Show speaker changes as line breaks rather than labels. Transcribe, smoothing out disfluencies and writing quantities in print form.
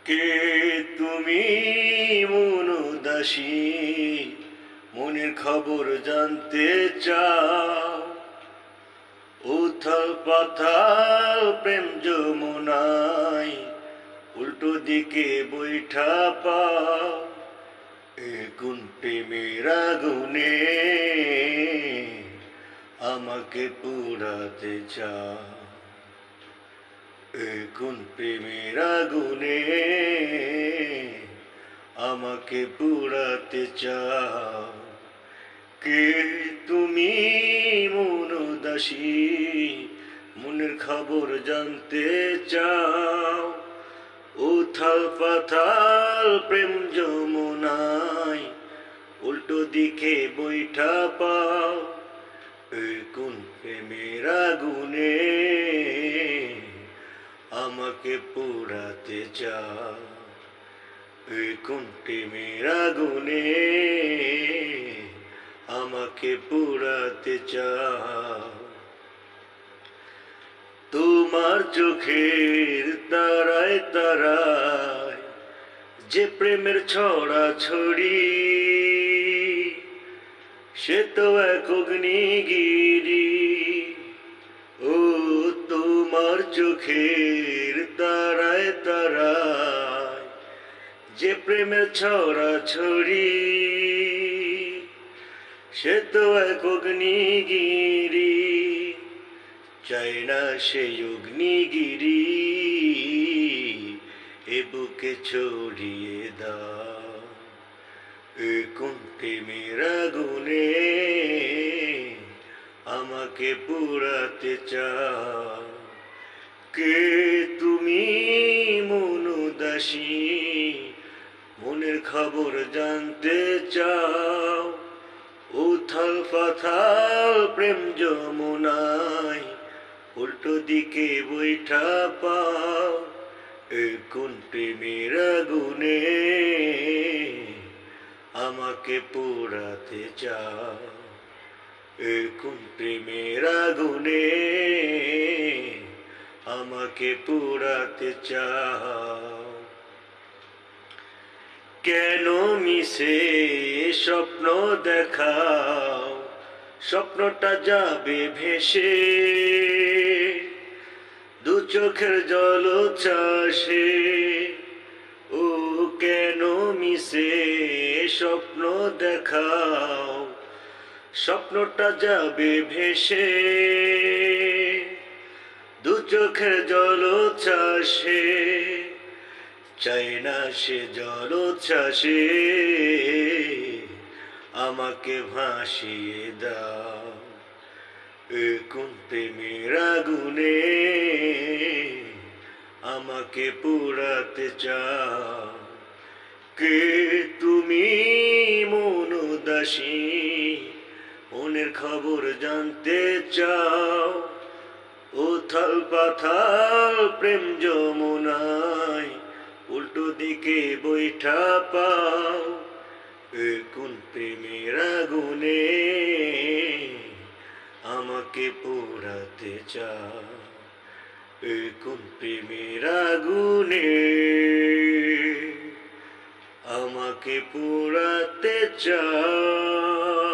কে তুমি মন উদাসী, মনের খবর জানতে চাও। উথাল পাথাল প্রেম যমুনায় উল্টো দিকে বৈঠা পাও। এ কোন প্রেমের আগুনে আমাকে পুড়াতে চাও। এ কোন প্রেমের আগুনে আমাকে পুড়াতে চাও। কে তুমি মন উদাসী, মনের খবর জানতে চাও। উথাল পাথাল প্রেম যমুনায় উল্টো দিকে বৈঠা পাও। এ কোন প্রেমের আগুনে আমাকে পোড়াতে চাও। এ কোন প্রেমের আগুনে আমাকে পোড়াতে চাও। তোমার চোখের তারায় তারায় যে প্রেমের ছড়া ছড়ি, সে তো এক অগ্নিগিরি। ও তোমার চোখের তারায় তারায় যে প্রেমের ছড়া ছড়ি, সে তো এক অগ্নিগিরি। চাই না সেই অগ্নিগিরি এ বুকে ছড়িয়ে দাও। এ কোন প্রেমের আগুনে আমাকে পুড়াতে চাও। কে তুমি মন উদাসী, মনের খবর জানতে চাও। উথাল পাথাল প্রেম যমুনায় উল্টো দিকে বৈঠা পাও। এ কোন প্রেমের আগুনে আমাকে পোড়াতে চাও। এ কোন প্রেমের আগুনে আমাকে পোড়াতে চাও। কেন মিছে স্বপ্ন দেখাও, স্বপ্নটা যাবে ভেসে। দু চোখের জল চাষে, ও কেন মিছে স্বপ্ন দেখাও, স্বপ্নটা যাবে ভেসে। দু চোখের জল চাষে, চাই না সে জল চাষে আমাকে ভাসিয়ে দাও। এ কোন প্রেমের আগুনে আমাকে পোড়াতে চাও। কে তুমি মন উদাসী, মনের খবর জানতে চাও। উথাল পাথাল প্রেম যমুনায় উল্টো দিকে বৈঠা পাও। এ কোন প্রেমের আগুনে আমাকে পোড়াতে চাও। এ কোন প্রেমের আগুনে আমাকে পোড়াতে চাও।